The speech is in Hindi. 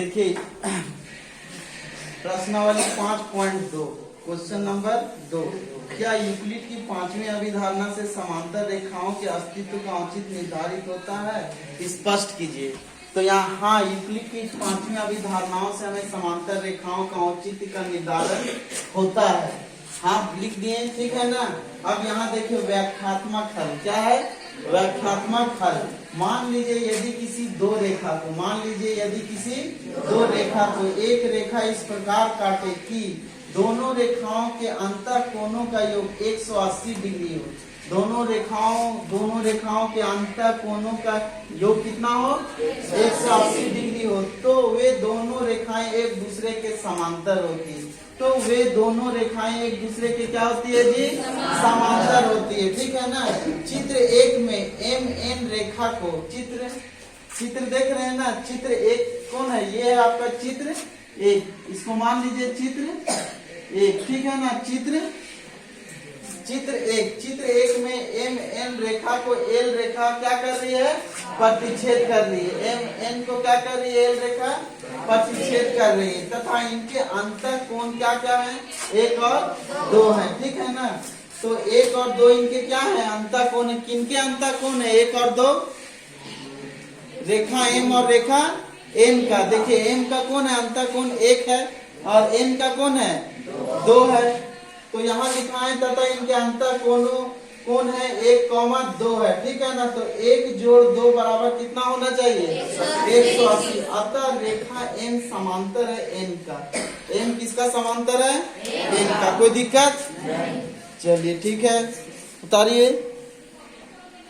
देखिए प्रश्नावली 5.2 क्वेश्चन नंबर 2। क्या यूक्लिड की पांचवी अभिधारणा से समांतर रेखाओं के अस्तित्व का औचित्य निर्धारित होता है? स्पष्ट कीजिए। तो यहाँ हाँ, यूक्लिड की पांचवी अभिधारणाओं से हमें समांतर रेखाओं का औचित्य का निर्धारण होता है। हाँ लिख दिए, ठीक है ना। अब यहाँ देखिए व्याख्यात्मक हल क्या है? व्याख्यात्मक हल। मान लीजिए यदि किसी दो रेखा को एक रेखा इस प्रकार काटे कि दोनों रेखाओं के अंतः कोणों का योग 180 डिग्री हो। दोनों रेखाओं के अंतः कोणों का योग कितना हो? 180 डिग्री हो। तो वे दोनों रेखाएं एक दूसरे के समांतर होती है। तो वे दोनों रेखाएं एक दूसरे के क्या होती है जी? समांतर होती है, ठीक है ना। चित्र 1 में MN रेखा को चित्र देख रहे हैं ना। चित्र 1 कौन है? ये है आपका चित्र 1। इसको मान लीजिए चित्र 1, ठीक है ना। चित्र 1 में MN रेखा को L रेखा क्या कर रही है? प्रतिच्छेद कर रही है। MN को क्या कर रही है? L रेखा प्रतिच्छेद कर रही है तथा इनके अंतः कोण क्या है? 1 और 2 है, ठीक है ना। तो 1 और 2 इनके क्या है? अंतः कोण है। किनके अंतः कोण है? 1 और 2 रेखा M और रेखा N का। देखिए M का कोण है? अंतः कोण 1 है और N का कोण है 2 है। तो यहाँ लिखा है तथा इनके अंतः कोण है 1,2 है, ठीक है ना। तो 1 जोड़ 2 बराबर कितना होना चाहिए? 180। अतः रेखा M समांतर है N का। M किसका समांतर है? N का। कोई दिक्कत? चलिए ठीक है, उतारिए।